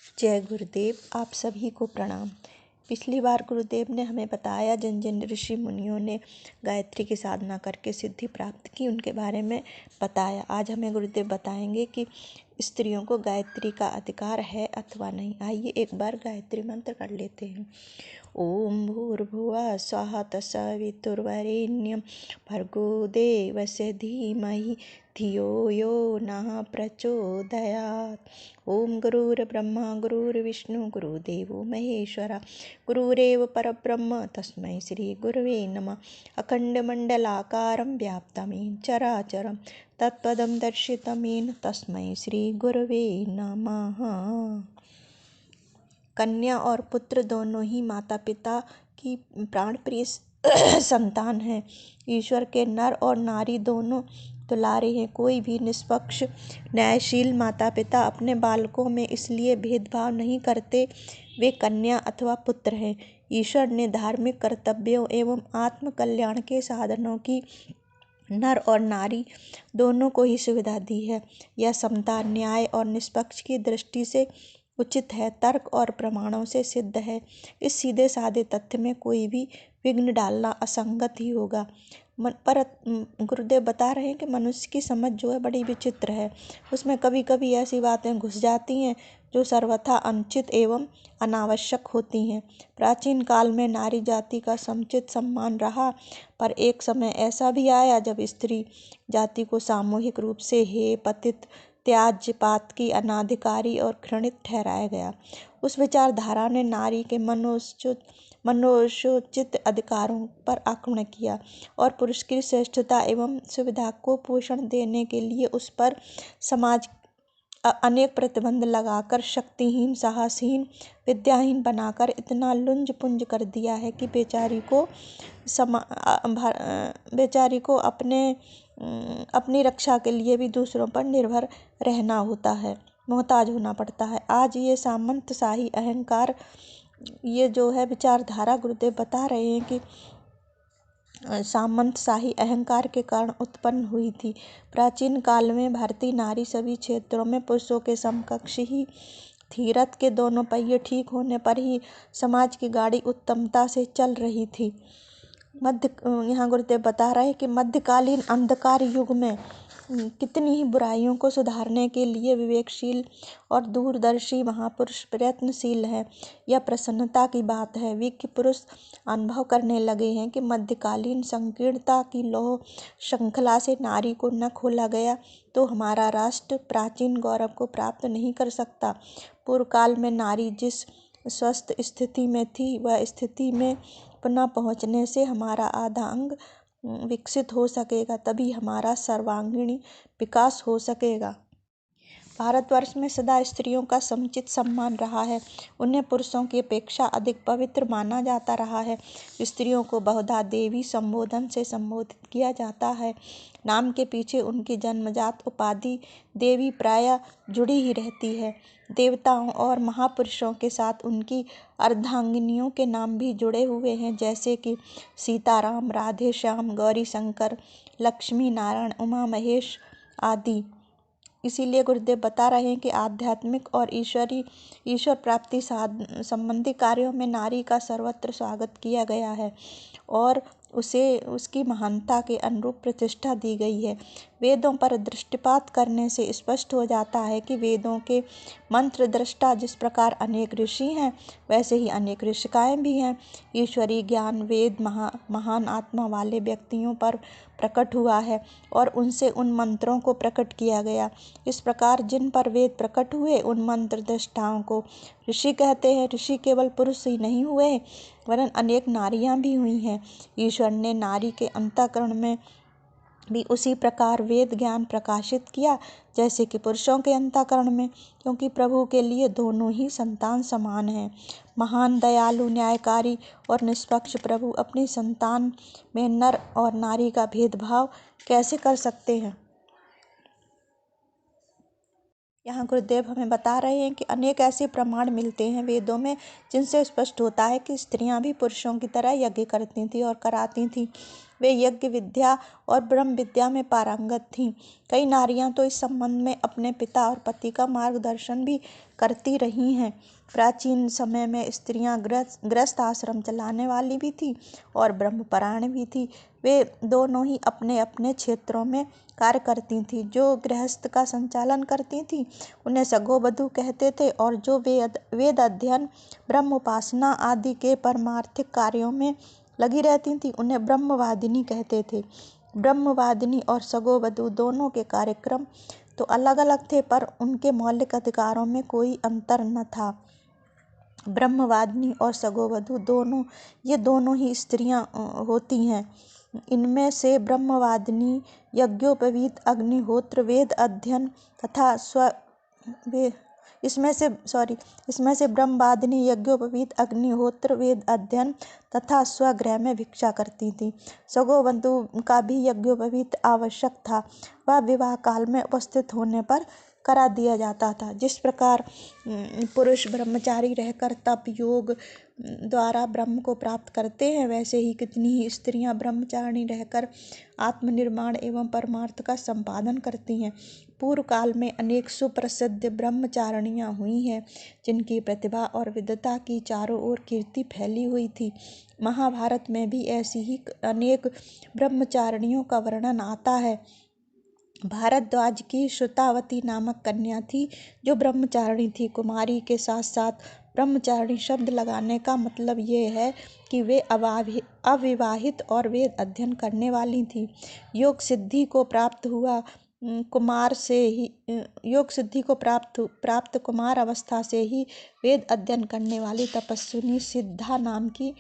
जय गुरुदेव। आप सभी को प्रणाम। पिछली बार गुरुदेव ने हमें बताया जिन जिन ऋषि मुनियों ने गायत्री की साधना करके सिद्धि प्राप्त की उनके बारे में बताया। आज हमें गुरुदेव बताएंगे कि स्त्रियों को गायत्री का अधिकार है अथवा नहीं। आइए एक बार गायत्री मंत्र कर लेते हैं। ओम भूर्भुवः स्वः तत्सवितुर्वरेण्यं भर्गो देवस्य धीमहि धियो यो नः प्रचोदयात्। ओम गुरुर्ब्रह्मा गुरुर्विष्णु गुरुदेवो महेश्वरः गुरुरेव परब्रह्म तस्मै श्री गुरवे नमः। अखण्डमण्डलाकारं व्याप्तं येन चराचरं तत्पदं दर्शितं येन तस्मै श्री गुरवे नमः। कन्या और पुत्र दोनों ही माता पिता की प्राण प्रिय संतान हैं। ईश्वर के नर और नारी दोनों दुलारे हैं। कोई भी निष्पक्ष न्यायशील माता पिता अपने बालकों में इसलिए भेदभाव नहीं करते वे कन्या अथवा पुत्र हैं। ईश्वर ने धार्मिक कर्तव्यों एवं आत्म कल्याण के साधनों की नर और नारी दोनों को ही सुविधा दी है। यह समता, न्याय और निष्पक्ष की दृष्टि से उचित है, तर्क और प्रमाणों से सिद्ध है। इस सीधे साधे तथ्य में कोई भी विघ्न डालना असंगत ही होगा। पर गुरुदेव बता रहे हैं कि मनुष्य की समझ जो है बड़ी विचित्र है। उसमें कभी कभी ऐसी बातें घुस जाती हैं जो सर्वथा अनुचित एवं अनावश्यक होती हैं। प्राचीन काल में नारी जाति का समुचित सम्मान रहा, पर एक समय ऐसा भी आया जब स्त्री जाति को सामूहिक रूप से हे पतित त्याज्य पातकी अनाधिकारी और घृणित ठहराया गया। उस विचारधारा ने नारी के मनोचित अधिकारों पर आक्रमण किया और पुरुष की श्रेष्ठता एवं सुविधा को पोषण देने के लिए उस पर समाज अनेक प्रतिबंध लगाकर शक्तिहीन, साहसहीन, विद्याहीन बनाकर इतना लुंज पुंज कर दिया है कि बेचारी को अपनी रक्षा के लिए भी दूसरों पर निर्भर रहना होता है, मोहताज होना पड़ता है। आज ये सामंतशाही अहंकार, ये जो है विचारधारा गुरुदेव बता रहे हैं कि सामंतशाही अहंकार के कारण उत्पन्न हुई थी। प्राचीन काल में भारतीय नारी सभी क्षेत्रों में पुरुषों के समकक्ष ही थी। रथ के दोनों पहिए ठीक होने पर ही समाज की गाड़ी उत्तमता से चल रही थी। यहाँ गुरुदेव बता रहे हैं कि मध्यकालीन अंधकार युग में कितनी ही बुराइयों को सुधारने के लिए विवेकशील और दूरदर्शी महापुरुष प्रयत्नशील है। यह प्रसन्नता की बात है। विज्ञ पुरुष अनुभव करने लगे हैं कि मध्यकालीन संकीर्णता की लौह श्रृंखला से नारी को न खोला गया तो हमारा राष्ट्र प्राचीन गौरव को प्राप्त नहीं कर सकता। पूर्व काल में नारी जिस स्वस्थ स्थिति में थी वह स्थिति में पुनः पहुँचने से हमारा आधा अंग विकसित हो सकेगा, तभी हमारा सर्वांगीण विकास हो सकेगा। भारतवर्ष में सदा स्त्रियों का समुचित सम्मान रहा है। उन्हें पुरुषों की अपेक्षा अधिक पवित्र माना जाता रहा है। स्त्रियों को बहुधा देवी संबोधन से संबोधित किया जाता है। नाम के पीछे उनकी जन्मजात उपाधि देवी प्रायः जुड़ी ही रहती है। देवताओं और महापुरुषों के साथ उनकी अर्धांगिनियों के नाम भी जुड़े हुए हैं, जैसे कि सीताराम, राधे श्याम, गौरी शंकर, लक्ष्मी नारायण, उमा महेश आदि। इसीलिए गुरुदेव बता रहे हैं कि आध्यात्मिक और ईश्वर प्राप्ति संबंधी कार्यों में नारी का सर्वत्र स्वागत किया गया है और उसे उसकी महानता के अनुरूप प्रतिष्ठा दी गई है। वेदों पर दृष्टिपात करने से स्पष्ट हो जाता है कि वेदों के मंत्र दृष्टा जिस प्रकार अनेक ऋषि हैं, वैसे ही अनेक ऋषिकाएँ भी हैं। ईश्वरीय ज्ञान वेद महान आत्मा वाले व्यक्तियों पर प्रकट हुआ है और उनसे उन मंत्रों को प्रकट किया गया। इस प्रकार जिन पर वेद प्रकट हुए उन मंत्र दृष्टाओं को ऋषि कहते हैं। ऋषि केवल पुरुष ही नहीं हुए वरन अनेक नारियां भी हुई हैं। ईश्वर ने नारी के अंतःकरण में भी उसी प्रकार वेद ज्ञान प्रकाशित किया जैसे कि पुरुषों के अंतःकरण में, क्योंकि प्रभु के लिए दोनों ही संतान समान हैं। महान, दयालु, न्यायकारी और निष्पक्ष प्रभु अपनी संतान में नर और नारी का भेदभाव कैसे कर सकते हैं। यहाँ गुरुदेव हमें बता रहे हैं कि अनेक ऐसे प्रमाण मिलते हैं वेदों में जिनसे स्पष्ट होता है कि स्त्रियां भी पुरुषों की तरह यज्ञ करती थीं और कराती थीं। वे यज्ञ विद्या और ब्रह्म विद्या में पारंगत थीं। कई नारियां तो इस संबंध में अपने पिता और पति का मार्गदर्शन भी करती रही हैं। प्राचीन समय में स्त्रियां गृहस्थ आश्रम चलाने वाली भी थीं और ब्रह्मपरायण भी थीं। वे दोनों ही अपने अपने क्षेत्रों में कार्य करती थीं। जो गृहस्थ का संचालन करती थीं उन्हें सगोवधू कहते थे, और जो वेद अध्ययन, ब्रह्म उपासना आदि के परमार्थिक कार्यों में लगी रहती थीं उन्हें ब्रह्मवादिनी कहते थे। ब्रह्मवादिनी और सगोवधू दोनों के कार्यक्रम तो अलग अलग थे, पर उनके मौलिक अधिकारों में कोई अंतर न था। ब्रह्मवादिनी और सगोवधू ये दोनों ही स्त्रियां होती हैं। इनमें से ब्रह्मवादिनी यज्ञोपवीत, अग्निहोत्र, वेद अध्ययन तथा इसमें से ब्रह्मवादिनी यज्ञोपवीत, अग्निहोत्र, वेद अध्ययन तथा स्वगृह में भिक्षा करती थी। सगोवधू का भी यज्ञोपवीत आवश्यक था। वह विवाह काल में उपस्थित होने पर करा दिया जाता था। जिस प्रकार पुरुष ब्रह्मचारी रहकर तप योग द्वारा ब्रह्म को प्राप्त करते हैं, वैसे ही कितनी ही स्त्रियां ब्रह्मचारिणी रहकर आत्मनिर्माण एवं परमार्थ का संपादन करती हैं। पूर्व काल में अनेक सुप्रसिद्ध ब्रह्मचारिणियां हुई हैं, जिनकी प्रतिभा और विद्वता की चारों ओर कीर्ति फैली हुई थी। महाभारत में भी ऐसी ही अनेक ब्रह्मचारिणियों का वर्णन आता है। भारद्वाज की श्रुतावती नामक कन्या थी, जो ब्रह्मचारिणी थी। कुमारी के साथ साथ ब्रह्मचारिणी शब्द लगाने का मतलब ये है कि वे अविवाहित और वेद अध्ययन करने वाली थी। योग सिद्धि को प्राप्त कुमार अवस्था से ही वेद अध्ययन करने वाली तपस्विनी सिद्धा नाम की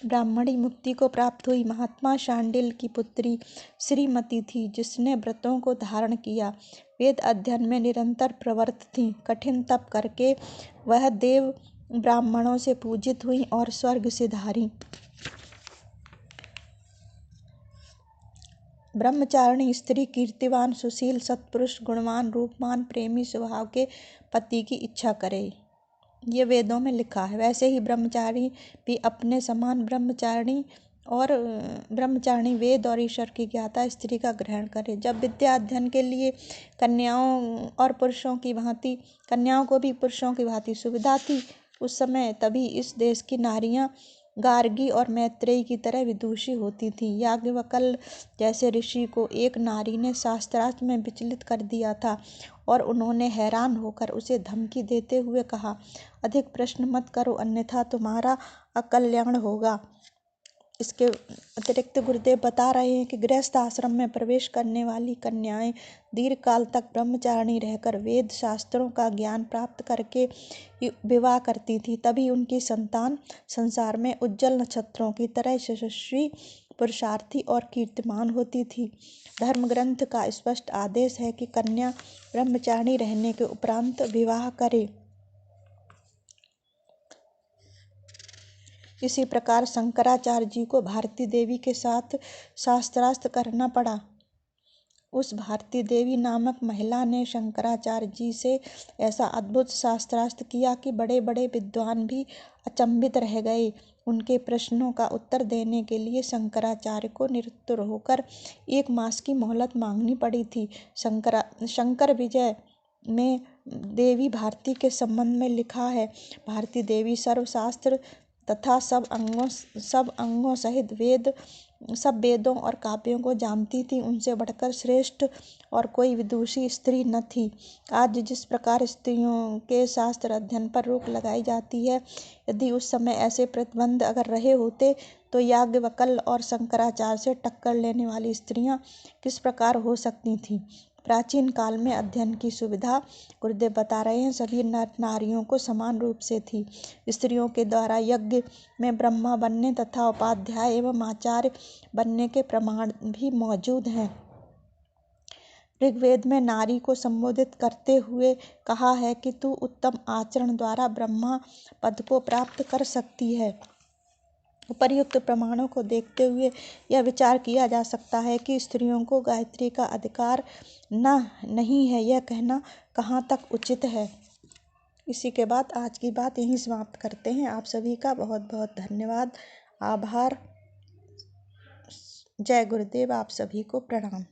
ब्राह्मणी मुक्ति को प्राप्त हुई। महात्मा शांडिल की पुत्री श्रीमती थी, जिसने व्रतों को धारण किया, वेद अध्ययन में निरंतर प्रवृत्त थी। कठिन तप करके वह देव ब्राह्मणों से पूजित हुई और स्वर्ग सिधारी। ब्रह्मचारिणी स्त्री कीर्तिवान, सुशील, सत्पुरुष, गुणवान, रूपवान, प्रेमी स्वभाव के पति की इच्छा करे, ये वेदों में लिखा है। वैसे ही ब्रह्मचारी भी अपने समान ब्रह्मचारिणी वेद और ईश्वर की ज्ञाता स्त्री का ग्रहण करे। जब विद्या अध्ययन के लिए कन्याओं को भी पुरुषों की भांति सुविधा थी उस समय, तभी इस देश की नारियां गार्गी और मैत्रेयी की तरह विदुषी होती थीं। याज्ञवल्क्य जैसे ऋषि को एक नारी ने शास्त्रार्थ में विचलित कर दिया था और उन्होंने हैरान होकर उसे धमकी देते हुए कहा, अधिक प्रश्न मत करो, अन्यथा तुम्हारा अकल्याण होगा। इसके अतिरिक्त गुरुदेव बता रहे हैं कि गृहस्थ आश्रम में प्रवेश करने वाली कन्याएं दीर्घकाल तक ब्रह्मचारिणी रहकर वेद शास्त्रों का ज्ञान प्राप्त करके विवाह करती थी। तभी उनकी संतान संसार में उज्जवल नक्षत्रों की तरह यशस्वी, पुरुषार्थी और कीर्तिमान होती थी। धर्म ग्रंथ का स्पष्ट आदेश है कि कन्या ब्रह्मचारिणी रहने के उपरांत विवाह करे। इसी प्रकार शंकराचार्य जी को भारती देवी के साथ शास्त्रार्थ करना पड़ा। उस भारती देवी नामक महिला ने शंकराचार्य जी से ऐसा अद्भुत शास्त्रार्थ किया कि बड़े बड़े विद्वान भी अचंभित रह गए। उनके प्रश्नों का उत्तर देने के लिए शंकराचार्य को निरुत्तर होकर 1 मास की मोहलत मांगनी पड़ी थी। शंकर विजय में देवी भारती के संबंध में लिखा है, भारती देवी सर्वशास्त्र तथा सब अंगों सहित सब वेदों और काव्यों को जानती थी। उनसे बढ़कर श्रेष्ठ और कोई विदुषी स्त्री न थी। आज जिस प्रकार स्त्रियों के शास्त्र अध्ययन पर रोक लगाई जाती है, यदि उस समय ऐसे प्रतिबंध अगर रहे होते तो याज्ञवल्क्य और शंकराचार्य से टक्कर लेने वाली स्त्रियां किस प्रकार हो सकती थीं। प्राचीन काल में अध्ययन की सुविधा, गुरुदेव बता रहे हैं, सभी नर नारियों को समान रूप से थी। स्त्रियों के द्वारा यज्ञ में ब्रह्मा बनने तथा उपाध्याय एवं आचार्य बनने के प्रमाण भी मौजूद हैं। ऋग्वेद में नारी को संबोधित करते हुए कहा है कि तू उत्तम आचरण द्वारा ब्रह्मा पद को प्राप्त कर सकती है। उपर्युक्त प्रमाणों को देखते हुए यह विचार किया जा सकता है कि स्त्रियों को गायत्री का अधिकार नहीं है, यह कहना कहाँ तक उचित है। इसी के बाद आज की बात यहीं समाप्त करते हैं। आप सभी का बहुत बहुत धन्यवाद, आभार। जय गुरुदेव। आप सभी को प्रणाम।